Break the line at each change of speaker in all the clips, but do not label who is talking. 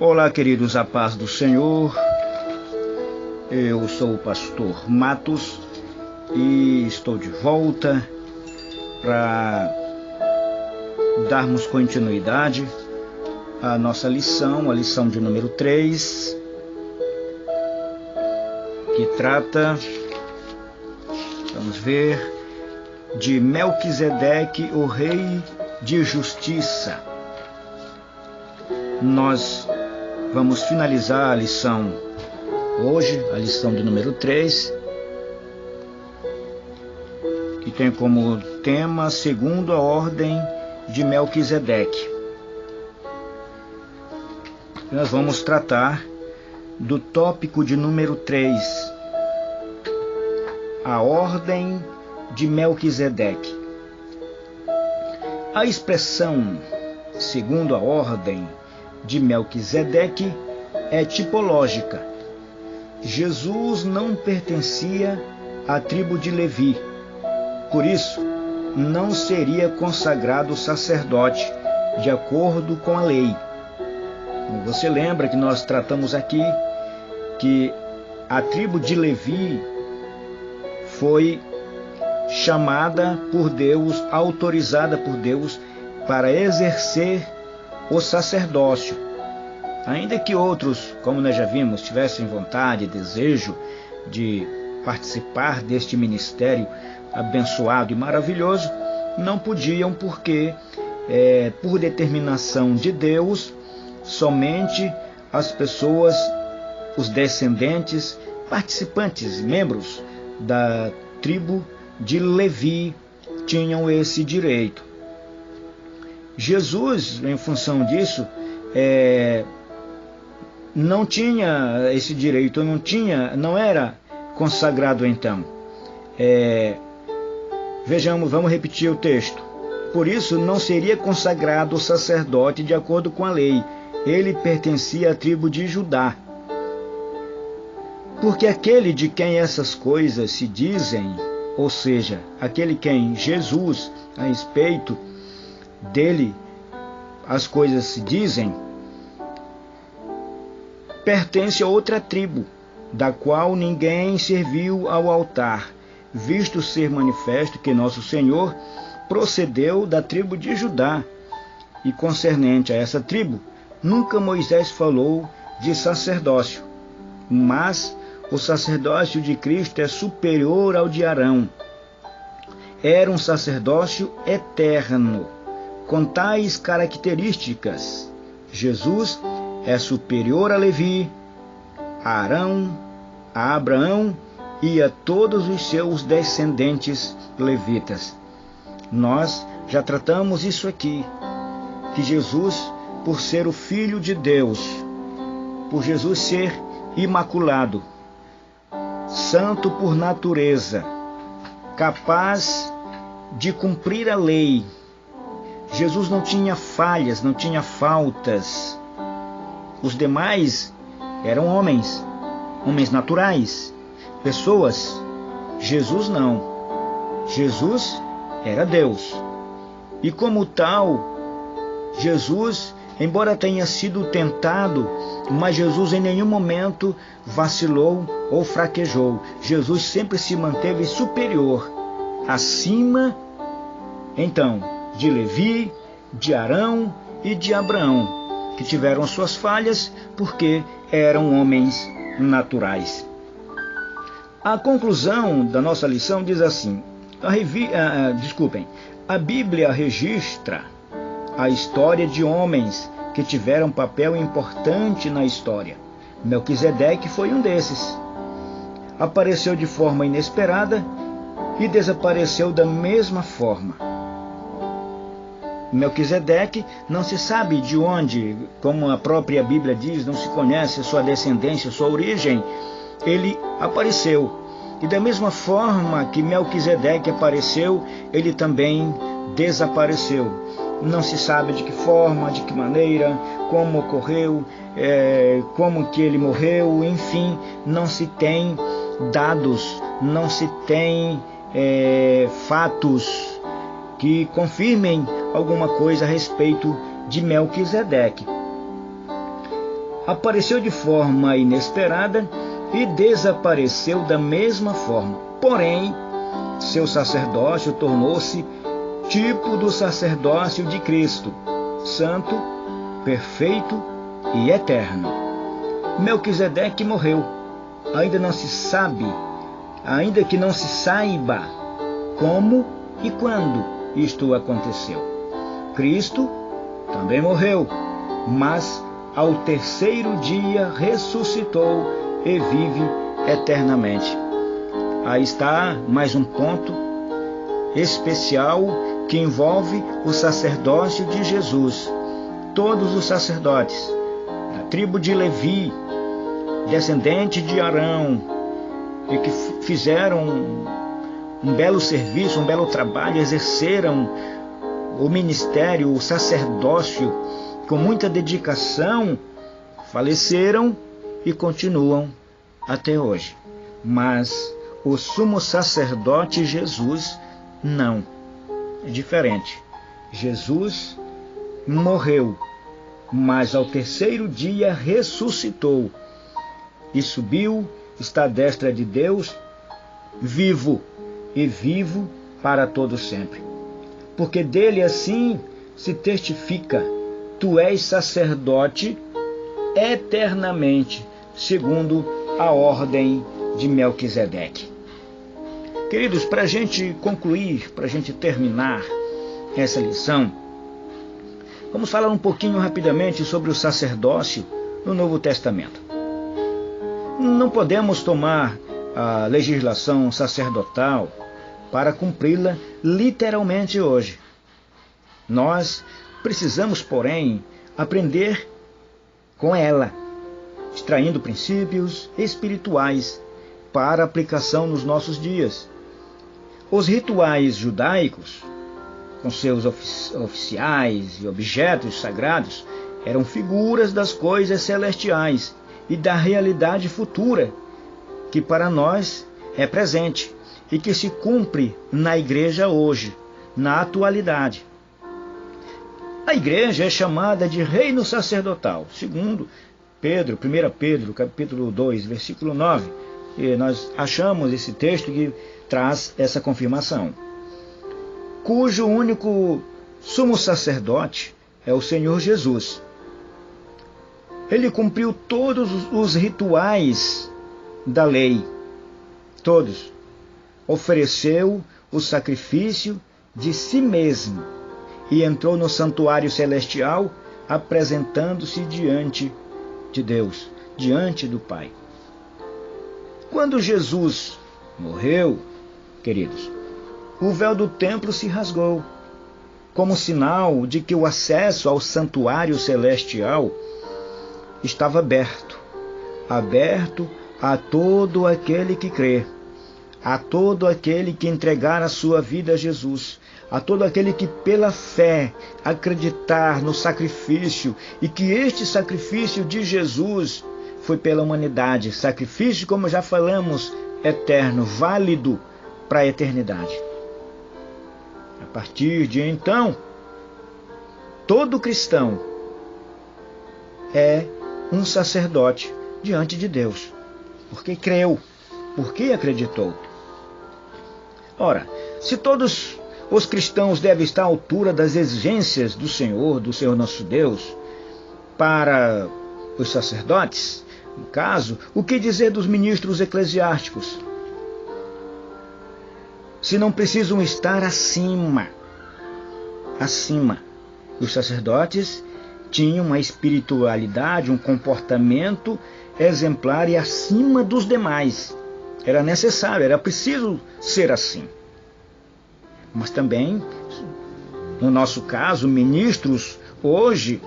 Olá, queridos, a paz do Senhor. Eu sou o pastor Matos e estou de volta para darmos continuidade à nossa lição, a lição de número 3, que trata, vamos ver, de Melquisedeque, o rei de justiça. Nós vamos finalizar a lição hoje, a lição de número 3, que tem como tema segundo a ordem de Melquisedeque. Nós vamos tratar do tópico de número 3, a ordem de Melquisedeque. A expressão segundo a ordem de Melquisedeque é tipológica. Jesus não pertencia à tribo de Levi, por isso não seria consagrado sacerdote de acordo com a lei. Você lembra que nós tratamos aqui que a tribo de Levi foi chamada por Deus, autorizada por Deus para exercer o sacerdócio. Ainda que outros, como nós já vimos, tivessem vontade, desejo de participar deste ministério abençoado e maravilhoso, não podiam porque, por determinação de Deus, somente as pessoas, os descendentes, participantes, membros da tribo de Levi tinham esse direito. Jesus, em função disso, não tinha esse direito, não era consagrado então. Vejamos, vamos repetir o texto. Por isso não seria consagrado o sacerdote de acordo com a lei. Ele pertencia à tribo de Judá. Porque aquele de quem essas coisas se dizem, ou seja, aquele quem Jesus, a respeito dele as coisas se dizem, pertence a outra tribo, da qual ninguém serviu ao altar, visto ser manifesto que nosso Senhor procedeu da tribo de Judá, e concernente a essa tribo, nunca Moisés falou de sacerdócio, mas o sacerdócio de Cristo é superior ao de Arão. Era um sacerdócio eterno, com tais características. Jesus é superior a Levi, a Arão, a Abraão e a todos os seus descendentes levitas. Nós já tratamos isso aqui, que Jesus, por ser o Filho de Deus, por Jesus ser imaculado, santo por natureza, capaz de cumprir a lei, Jesus não tinha falhas, não tinha faltas. Os demais eram homens naturais, pessoas. Jesus não. Jesus era Deus. E como tal, Jesus, embora tenha sido tentado, mas Jesus em nenhum momento vacilou ou fraquejou. Jesus sempre se manteve superior, acima, então, de Levi, de Arão e de Abraão, que tiveram suas falhas porque eram homens naturais. A conclusão da nossa lição diz assim: a Bíblia registra a história de homens que tiveram papel importante na história. Melquisedeque foi um desses. Apareceu de forma inesperada e desapareceu da mesma forma. Melquisedeque não se sabe de onde, como a própria Bíblia diz, não se conhece a sua descendência, a sua origem. Ele apareceu. E da mesma forma que Melquisedeque apareceu, ele também desapareceu. Não se sabe de que forma, de que maneira, como ocorreu, como que ele morreu, enfim, não se tem dados, não se tem fatos que confirmem alguma coisa a respeito de Melquisedeque. apareceu de forma inesperada e desapareceu da mesma forma. Porém, seu sacerdócio tornou-se tipo do sacerdócio de Cristo, santo, perfeito e eterno. Melquisedeque morreu. Ainda que não se saiba como e quando isto aconteceu. Cristo também morreu, mas ao terceiro dia ressuscitou e vive eternamente. Aí está mais um ponto especial que envolve o sacerdócio de Jesus. Todos os sacerdotes da tribo de Levi, descendente de Arão, e que fizeram um belo serviço, um belo trabalho, exerceram o ministério, o sacerdócio com muita dedicação, faleceram e continuam até hoje. Mas o sumo sacerdote Jesus não. É diferente. Jesus morreu, mas ao terceiro dia ressuscitou e subiu, está à destra de Deus, vivo e vivo para todo sempre. Porque dele assim se testifica: tu és sacerdote eternamente, segundo a ordem de Melquisedeque. Queridos, para a gente concluir, para a gente terminar essa lição, vamos falar um pouquinho rapidamente sobre o sacerdócio no Novo Testamento. Não podemos tomar a legislação sacerdotal para cumpri-la literalmente hoje. Nós precisamos, porém, aprender com ela, extraindo princípios espirituais para aplicação nos nossos dias. Os rituais judaicos, com seus oficiais e objetos sagrados, eram figuras das coisas celestiais e da realidade futura, que para nós é presente e que se cumpre na igreja hoje, na atualidade. A igreja é chamada de reino sacerdotal, segundo Pedro, 1 Pedro, capítulo 2, versículo 9. E nós achamos esse texto que traz essa confirmação. Cujo único sumo sacerdote é o Senhor Jesus. Ele cumpriu todos os rituais da lei, todos. Ofereceu o sacrifício de si mesmo e entrou no santuário celestial, apresentando-se diante de Deus, diante do Pai. Quando Jesus morreu, queridos, o véu do templo se rasgou, como sinal de que o acesso ao santuário celestial estava aberto a todo aquele que crê, a todo aquele que entregar a sua vida a Jesus, a todo aquele que pela fé acreditar no sacrifício, e que este sacrifício de Jesus foi pela humanidade, sacrifício, como já falamos, eterno, válido para a eternidade. A partir de então, todo cristão é um sacerdote diante de Deus, porque creu, porque acreditou. Ora, se todos os cristãos devem estar à altura das exigências do Senhor nosso Deus, para os sacerdotes, no caso, o que dizer dos ministros eclesiásticos? Se não precisam estar acima. Os sacerdotes tinham uma espiritualidade, um comportamento exemplar e acima dos demais. Era necessário, era preciso ser assim. Mas também, no nosso caso, ministros, hoje,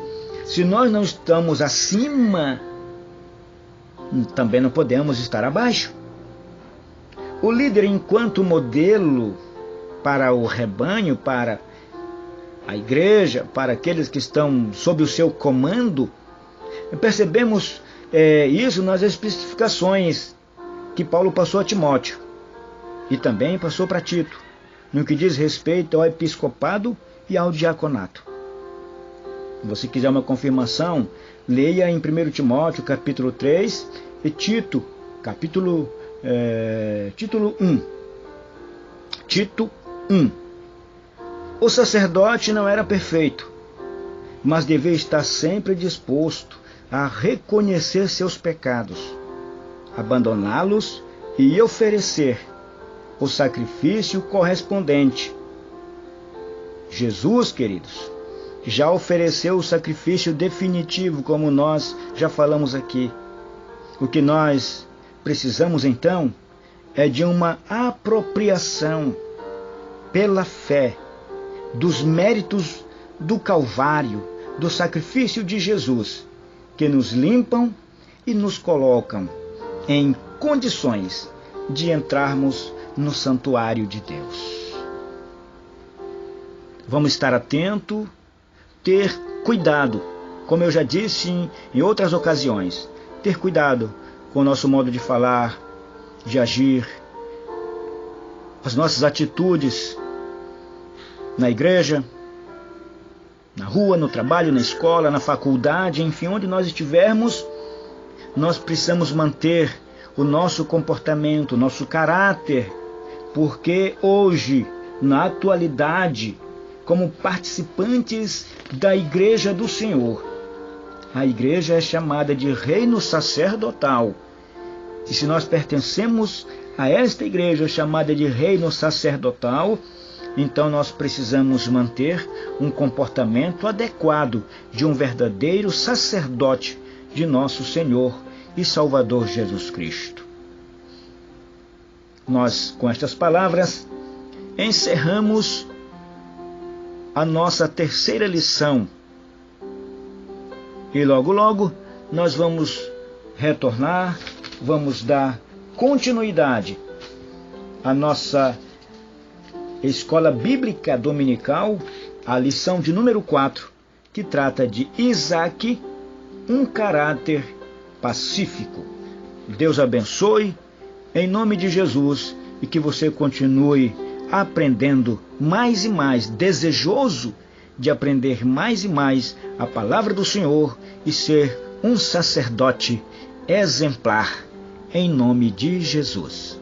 se nós não estamos acima, também não podemos estar abaixo. O líder, enquanto modelo para o rebanho, para a igreja, para aqueles que estão sob o seu comando, percebemos isso nas especificações que Paulo passou a Timóteo e também passou para Tito, no que diz respeito ao episcopado e ao diaconato. Se você quiser uma confirmação, leia em 1 Timóteo capítulo 3 e Tito, título 1. Tito 1. O sacerdote não era perfeito, mas devia estar sempre disposto a reconhecer seus pecados, abandoná-los e oferecer o sacrifício correspondente. Jesus, queridos, já ofereceu o sacrifício definitivo, como nós já falamos aqui. O que nós precisamos, então, é de uma apropriação pela fé dos méritos do Calvário, do sacrifício de Jesus, que nos limpam e nos colocam em condições de entrarmos no santuário de Deus. Vamos estar atento, ter cuidado, como eu já disse em outras ocasiões, ter cuidado com o nosso modo de falar, de agir, as nossas atitudes na igreja, na rua, no trabalho, na escola, na faculdade, enfim, onde nós estivermos, nós precisamos manter o nosso comportamento, o nosso caráter, porque hoje, na atualidade, como participantes da Igreja do Senhor, a igreja é chamada de reino sacerdotal. E se nós pertencemos a esta igreja chamada de reino sacerdotal, então nós precisamos manter um comportamento adequado de um verdadeiro sacerdote de nosso Senhor e Salvador Jesus Cristo. Nós, com estas palavras, encerramos a nossa terceira lição. E logo, logo, nós vamos retornar, vamos dar continuidade à nossa Escola Bíblica Dominical, a lição de número 4, que trata de Isaac, um caráter pacífico. Deus abençoe, em nome de Jesus, e que você continue aprendendo mais e mais, desejoso de aprender mais e mais a palavra do Senhor e ser um sacerdote exemplar, em nome de Jesus.